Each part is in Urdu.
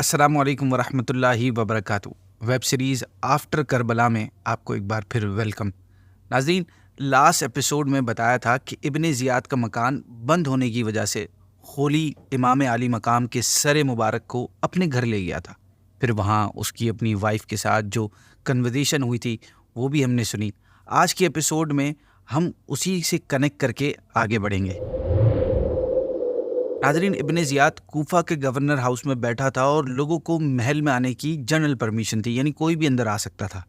السلام علیکم ورحمۃ اللہ وبرکاتہ۔ ویب سیریز آفٹر کربلا میں آپ کو ایک بار پھر ویلکم۔ ناظرین، لاسٹ ایپیسوڈ میں بتایا تھا کہ ابن زیاد کا مکان بند ہونے کی وجہ سے خولی امام علی مقام کے سر مبارک کو اپنے گھر لے گیا تھا۔ پھر وہاں اس کی اپنی وائف کے ساتھ جو کنورزیشن ہوئی تھی وہ بھی ہم نے سنی۔ آج کے ایپیسوڈ میں ہم اسی سے کنیکٹ کر کے آگے بڑھیں گے۔ ناظرین، ابن زیاد کوفہ کے گورنر ہاؤس میں بیٹھا تھا اور لوگوں کو محل میں آنے کی جنرل پرمیشن تھی، یعنی کوئی بھی اندر آ سکتا تھا۔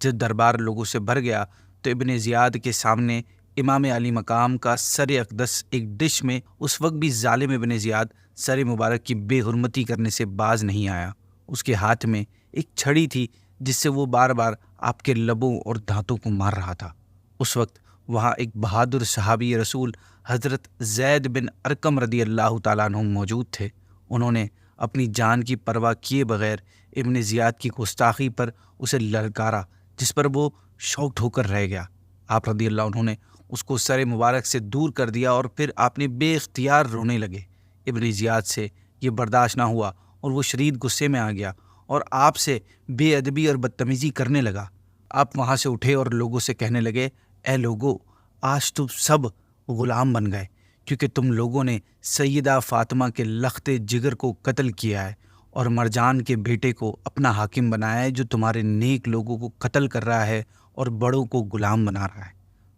جب دربار لوگوں سے بھر گیا تو ابن زیاد کے سامنے امام علی مقام کا سر اقدس ایک ڈش میں اس وقت بھی ظالم ابن زیاد سر مبارک کی بے حرمتی کرنے سے باز نہیں آیا۔ اس کے ہاتھ میں ایک چھڑی تھی جس سے وہ بار بار آپ کے لبوں اور دانتوں کو مار رہا تھا۔ اس وقت وہاں ایک بہادر صحابی رسول حضرت زید بن ارقم رضی اللہ تعالیٰ عنہ موجود تھے۔ انہوں نے اپنی جان کی پرواہ کیے بغیر ابن زیاد کی گستاخی پر اسے للکارا، جس پر وہ شاکڈ ہو کر رہ گیا۔ آپ رضی اللہ عنہ نے اس کو سر مبارک سے دور کر دیا اور پھر آپ نے بے اختیار رونے لگے۔ ابن زیاد سے یہ برداشت نہ ہوا اور وہ شدید غصے میں آ گیا اور آپ سے بے ادبی اور بدتمیزی کرنے لگا۔ آپ وہاں سے اٹھے اور لوگوں سے کہنے لگے، اے لوگو، آج تم سب غلام بن گئے، کیونکہ تم لوگوں نے سیدہ فاطمہ کے لخت جگر کو قتل کیا ہے اور مرجان کے بیٹے کو اپنا حاکم بنایا ہے، جو تمہارے نیک لوگوں کو قتل کر رہا ہے اور بڑوں کو غلام بنا رہا ہے۔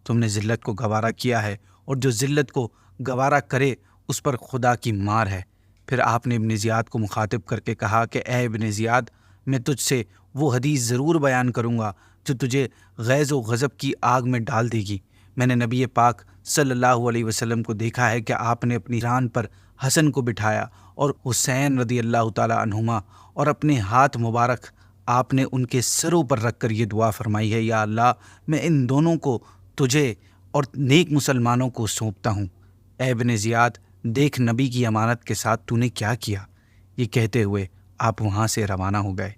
تم نے ذلت کو گوارا کیا ہے، اور جو ذلت کو گوارا کرے اس پر خدا کی مار ہے۔ پھر آپ نے ابن زیاد کو مخاطب کر کے کہا کہ اے ابن زیاد، میں تجھ سے وہ حدیث ضرور بیان کروں گا جو تجھے غیظ و غضب کی آگ میں ڈال دے گی۔ میں نے نبی پاک صلی اللہ علیہ وسلم کو دیکھا ہے کہ آپ نے اپنی ران پر حسن کو بٹھایا اور حسین رضی اللہ تعالیٰ عنہما، اور اپنے ہاتھ مبارک آپ نے ان کے سروں پر رکھ کر یہ دعا فرمائی ہے، یا اللہ، میں ان دونوں کو تجھے اور نیک مسلمانوں کو سونپتا ہوں۔ اے ابن زیاد، دیکھ نبی کی امانت کے ساتھ تو نے کیا کیا۔ یہ کہتے ہوئے آپ وہاں سے روانہ ہو گئے۔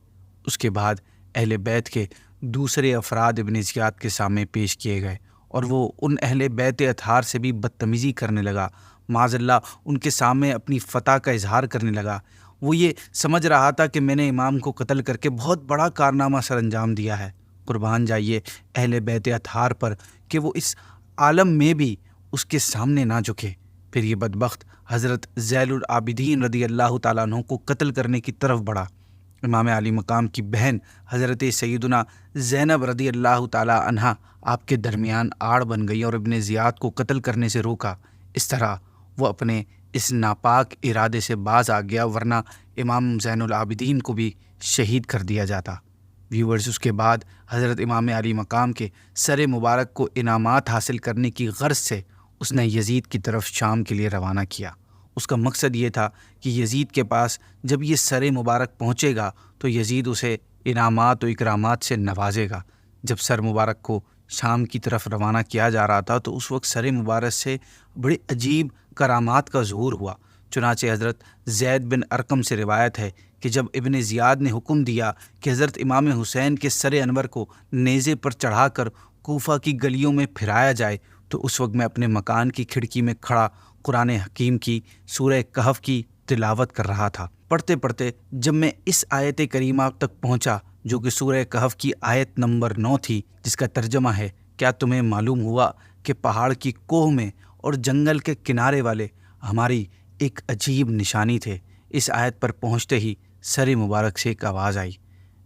اس کے بعد اہل بیت کے دوسرے افراد ابن زیاد کے سامنے پیش کیے گئے اور وہ ان اہل بیت اطہار سے بھی بدتمیزی کرنے لگا۔ معاذ اللہ ان کے سامنے اپنی فتح کا اظہار کرنے لگا۔ وہ یہ سمجھ رہا تھا کہ میں نے امام کو قتل کر کے بہت بڑا کارنامہ سر انجام دیا ہے۔ قربان جائیے اہل بیت اطہار پر کہ وہ اس عالم میں بھی اس کے سامنے نہ جھکے۔ پھر یہ بدبخت حضرت زین العابدین رضی اللہ تعالیٰ عنہ کو قتل کرنے کی طرف بڑھا۔ امام علی مقام کی بہن حضرت سیدنا زینب رضی اللہ تعالیٰ عنہا آپ کے درمیان آڑ بن گئی اور ابن زیاد کو قتل کرنے سے روکا۔ اس طرح وہ اپنے اس ناپاک ارادے سے باز آ گیا، ورنہ امام زین العابدین کو بھی شہید کر دیا جاتا۔ ویورز، اس کے بعد حضرت امام علی مقام کے سر مبارک کو انعامات حاصل کرنے کی غرض سے اس نے یزید کی طرف شام کے لیے روانہ کیا۔ اس کا مقصد یہ تھا کہ یزید کے پاس جب یہ سر مبارک پہنچے گا تو یزید اسے انعامات و اکرامات سے نوازے گا۔ جب سر مبارک کو شام کی طرف روانہ کیا جا رہا تھا تو اس وقت سر مبارک سے بڑے عجیب کرامات کا ظہور ہوا۔ چنانچہ حضرت زید بن ارقم سے روایت ہے کہ جب ابن زیاد نے حکم دیا کہ حضرت امام حسین کے سر انور کو نیزے پر چڑھا کر کوفہ کی گلیوں میں پھرایا جائے، تو اس وقت میں اپنے مکان کی کھڑکی میں کھڑا قرآن حکیم کی سورہ کہف کی تلاوت کر رہا تھا۔ پڑھتے پڑھتے جب میں اس آیت کریمہ تک پہنچا جو کہ سورہ کہف کی آیت نمبر 9 تھی، جس کا ترجمہ ہے، کیا تمہیں معلوم ہوا کہ پہاڑ کی کوہ میں اور جنگل کے کنارے والے ہماری ایک عجیب نشانی تھے۔ اس آیت پر پہنچتے ہی سر مبارک سے ایک آواز آئی،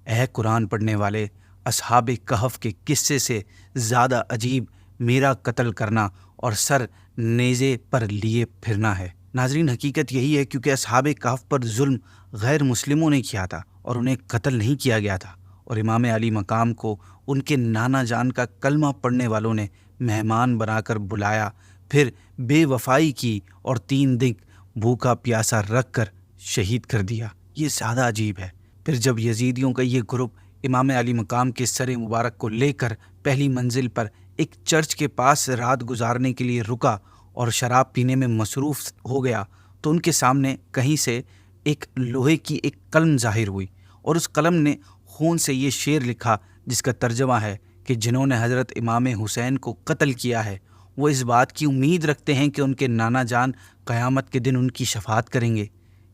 اے قرآن پڑھنے والے، اصحاب کہف کے قصے سے زیادہ عجیب میرا قتل کرنا اور سر نیزے پر لیے پھرنا ہے۔ ناظرین، حقیقت یہی ہے کیونکہ اصحاب کہف پر ظلم غیر مسلموں نے کیا تھا اور انہیں قتل نہیں کیا گیا تھا، اور امام علی مقام کو ان کے نانا جان کا کلمہ پڑھنے والوں نے مہمان بنا کر بلایا، پھر بے وفائی کی اور 3 دن بھوکا پیاسا رکھ کر شہید کر دیا۔ یہ زیادہ عجیب ہے۔ پھر جب یزیدیوں کا یہ گروپ امام علی مقام کے سر مبارک کو لے کر پہلی منزل پر ایک چرچ کے پاس رات گزارنے کے لیے رکا اور شراب پینے میں مصروف ہو گیا، تو ان کے سامنے کہیں سے ایک لوہے کی ایک قلم ظاہر ہوئی، اور اس قلم نے خون سے یہ شعر لکھا جس کا ترجمہ ہے کہ جنہوں نے حضرت امام حسین کو قتل کیا ہے وہ اس بات کی امید رکھتے ہیں کہ ان کے نانا جان قیامت کے دن ان کی شفاعت کریں گے۔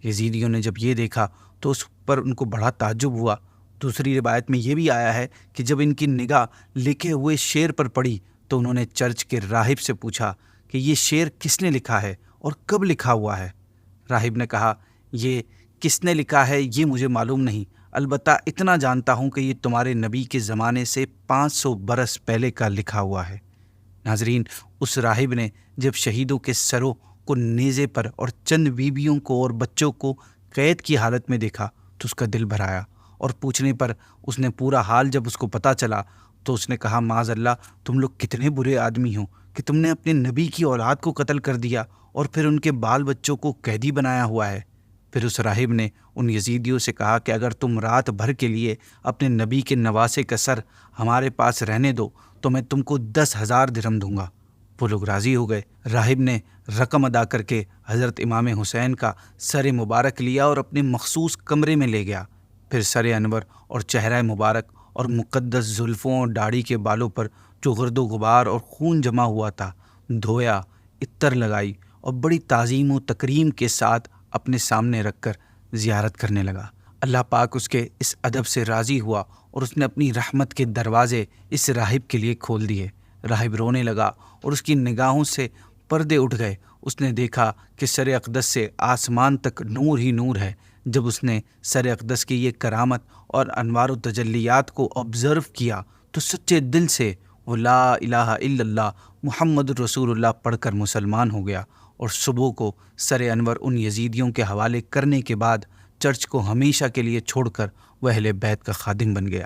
یزیدیوں نے جب یہ دیکھا تو اس پر ان کو بڑا تعجب ہوا۔ دوسری روایت میں یہ بھی آیا ہے کہ جب ان کی نگاہ لکھے ہوئے شعر پر پڑی تو انہوں نے چرچ کے راہب سے پوچھا کہ یہ شعر کس نے لکھا ہے اور کب لکھا ہوا ہے؟ راہب نے کہا، یہ کس نے لکھا ہے یہ مجھے معلوم نہیں، البتہ اتنا جانتا ہوں کہ یہ تمہارے نبی کے زمانے سے 500 برس پہلے کا لکھا ہوا ہے۔ ناظرین، اس راہب نے جب شہیدوں کے سروں کو نیزے پر اور چند بیویوں کو اور بچوں کو قید کی حالت میں دیکھا تو اس کا دل بھر آیا، اور پوچھنے پر اس نے پورا حال جب اس کو پتہ چلا تو اس نے کہا، معاذ اللہ، تم لوگ کتنے برے آدمی ہو کہ تم نے اپنے نبی کی اولاد کو قتل کر دیا اور پھر ان کے بال بچوں کو قیدی بنایا ہوا ہے۔ پھر اس راہب نے ان یزیدیوں سے کہا کہ اگر تم رات بھر کے لیے اپنے نبی کے نواسے کا سر ہمارے پاس رہنے دو تو میں تم کو 10,000 درہم دوں گا۔ وہ لوگ راضی ہو گئے۔ راہب نے رقم ادا کر کے حضرت امام حسین کا سر مبارک لیا اور اپنے مخصوص کمرے میں لے گیا۔ پھر سر انور اور چہرہ مبارک اور مقدس زلفوں اور داڑھی کے بالوں پر جو گرد و غبار اور خون جمع ہوا تھا دھویا، عطر لگائی اور بڑی تعظیم و تکریم کے ساتھ اپنے سامنے رکھ کر زیارت کرنے لگا۔ اللہ پاک اس کے اس ادب سے راضی ہوا اور اس نے اپنی رحمت کے دروازے اس راہب کے لیے کھول دیے۔ راہب رونے لگا اور اس کی نگاہوں سے پردے اٹھ گئے۔ اس نے دیکھا کہ سر اقدس سے آسمان تک نور ہی نور ہے۔ جب اس نے سر اقدس کی یہ کرامت اور انوار و تجلیات کو آبزرو کیا تو سچے دل سے وہ لا الہ الا اللہ محمد رسول اللہ پڑھ کر مسلمان ہو گیا، اور صبح کو سر انور ان یزیدیوں کے حوالے کرنے کے بعد چرچ کو ہمیشہ کے لیے چھوڑ کر وہ اہل بیت کا خادم بن گیا۔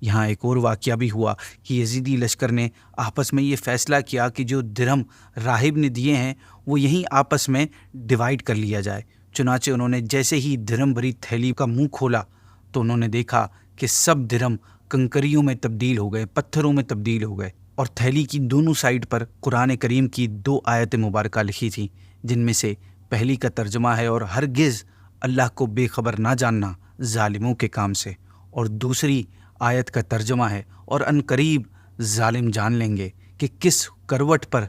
یہاں ایک اور واقعہ بھی ہوا کہ یزیدی لشکر نے آپس میں یہ فیصلہ کیا کہ جو درہم راہب نے دیے ہیں وہ یہیں آپس میں ڈیوائیڈ کر لیا جائے۔ چنانچہ انہوں نے جیسے ہی درہم بھری تھیلی کا منہ کھولا تو انہوں نے دیکھا کہ سب درہم کنکریوں میں تبدیل ہو گئے، پتھروں میں تبدیل ہو گئے، اور تھیلی کی دونوں سائڈ پر قرآن کریم کی 2 آیت مبارکہ لکھی تھیں، جن میں سے پہلی کا ترجمہ ہے، اور ہرگز اللہ کو بے خبر نہ جاننا ظالموں کے کام سے، اور دوسری آیت کا ترجمہ ہے، اور ان قریب ظالم جان لیں گے کہ کس کروٹ پر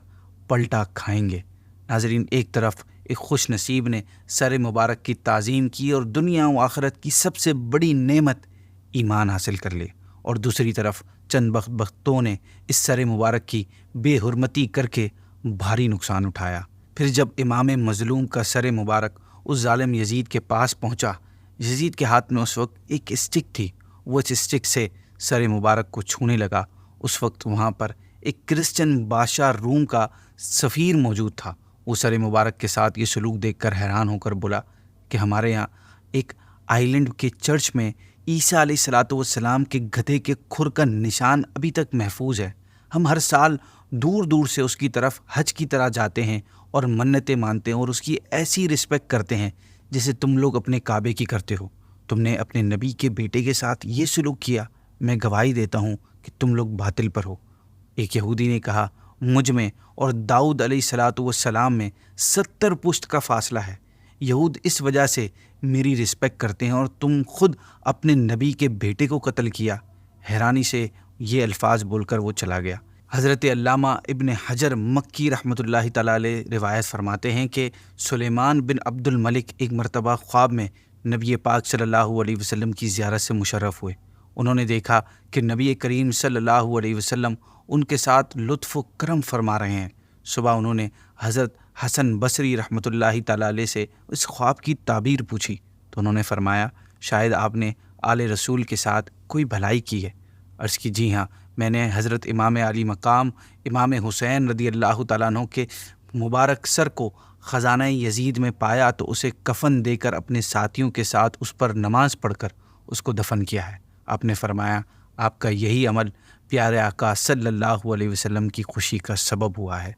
پلٹا کھائیں گے۔ ناظرین، ایک طرف ایک خوش نصیب نے سر مبارک کی تعظیم کی اور دنیا و آخرت کی سب سے بڑی نعمت ایمان حاصل کر لی، اور دوسری طرف چند بدبختوں نے اس سر مبارک کی بے حرمتی کر کے بھاری نقصان اٹھایا۔ پھر جب امام مظلوم کا سر مبارک اس ظالم یزید کے پاس پہنچا، یزید کے ہاتھ میں اس وقت ایک اسٹک تھی، وہ اس اسٹک سے سر مبارک کو چھونے لگا۔ اس وقت وہاں پر ایک کرسچن بادشاہ روم کا سفیر موجود تھا۔ وہ سر مبارک کے ساتھ یہ سلوک دیکھ کر حیران ہو کر بولا کہ ہمارے یہاں ایک آئی لینڈ کے چرچ میں عیسیٰ علیہ الصلاۃ والسلام کے گدھے کے کھر کا نشان ابھی تک محفوظ ہے۔ ہم ہر سال دور دور سے اس کی طرف حج کی طرح جاتے ہیں اور منتیں مانتے ہیں اور اس کی ایسی رسپیکٹ کرتے ہیں جیسے تم لوگ اپنے کعبے کی کرتے ہو۔ تم نے اپنے نبی کے بیٹے کے ساتھ یہ سلوک کیا، میں گواہی دیتا ہوں کہ تم لوگ باطل پر ہو۔ ایک یہودی نے کہا، مجھ میں اور داؤد علیہ الصلاۃ والسلام میں 70 پشت کا فاصلہ ہے، یہود اس وجہ سے میری رسپیکٹ کرتے ہیں اور تم خود اپنے نبی کے بیٹے کو قتل کیا۔ حیرانی سے یہ الفاظ بول کر وہ چلا گیا۔ حضرت علامہ ابن حجر مکی رحمۃ اللہ تعالیٰ علیہ روایت فرماتے ہیں کہ سلیمان بن عبد الملک ایک مرتبہ خواب میں نبی پاک صلی اللہ علیہ وسلم کی زیارت سے مشرف ہوئے۔ انہوں نے دیکھا کہ نبی کریم صلی اللہ علیہ وسلم ان کے ساتھ لطف و کرم فرما رہے ہیں۔ صبح انہوں نے حضرت حسن بصری رحمۃ اللہ تعالیٰ علیہ سے اس خواب کی تعبیر پوچھی تو انہوں نے فرمایا، شاید آپ نے آل رسول کے ساتھ کوئی بھلائی کی ہے۔ عرض کی، جی ہاں، میں نے حضرت امام علی مقام امام حسین رضی اللہ تعالیٰ عنہ کے مبارک سر کو خزانہ یزید میں پایا تو اسے کفن دے کر اپنے ساتھیوں کے ساتھ اس پر نماز پڑھ کر اس کو دفن کیا ہے۔ آپ نے فرمایا، آپ کا یہی عمل پیارے آقا صلی اللہ علیہ وسلم کی خوشی کا سبب ہوا ہے۔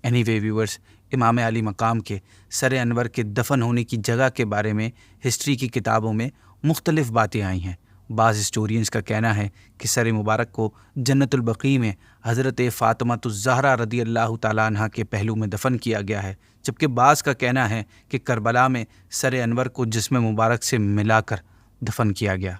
اینی وے ویورز، امام علی مقام کے سر انور کے دفن ہونے کی جگہ کے بارے میں ہسٹری کی کتابوں میں مختلف باتیں آئی ہیں۔ بعض ہسٹورینز کا کہنا ہے کہ سر مبارک کو جنت البقیع میں حضرت فاطمہ الزہرا رضی اللہ تعالیٰ عنہ کے پہلو میں دفن کیا گیا ہے، جبکہ بعض کا کہنا ہے کہ کربلا میں سر انور کو جسم مبارک سے ملا کر دفن کیا گیا۔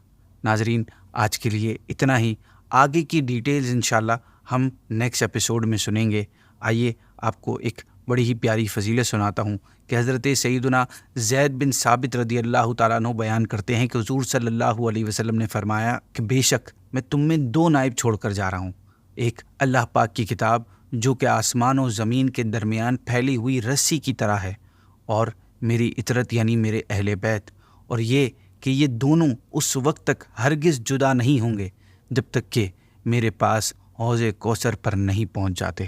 ناظرین، آج کے لیے اتنا ہی۔ آگے کی ڈیٹیلز انشاءاللہ ہم نیکسٹ ایپیسوڈ میں سنیں گے۔ آئیے آپ کو ایک بڑی ہی پیاری فضیلت سناتا ہوں کہ حضرت سیدنا زید بن ثابت رضی اللہ تعالیٰ عنہ بیان کرتے ہیں کہ حضور صلی اللہ علیہ وسلم نے فرمایا کہ بے شک میں تم میں 2 نائب چھوڑ کر جا رہا ہوں، ایک اللہ پاک کی کتاب جو کہ آسمان و زمین کے درمیان پھیلی ہوئی رسی کی طرح ہے، اور میری اطرت یعنی میرے اہل بیت، اور یہ کہ یہ دونوں اس وقت تک ہرگز جدا نہیں ہوں گے جب تک کہ میرے پاس حوض کوثر پر نہیں پہنچ جاتے۔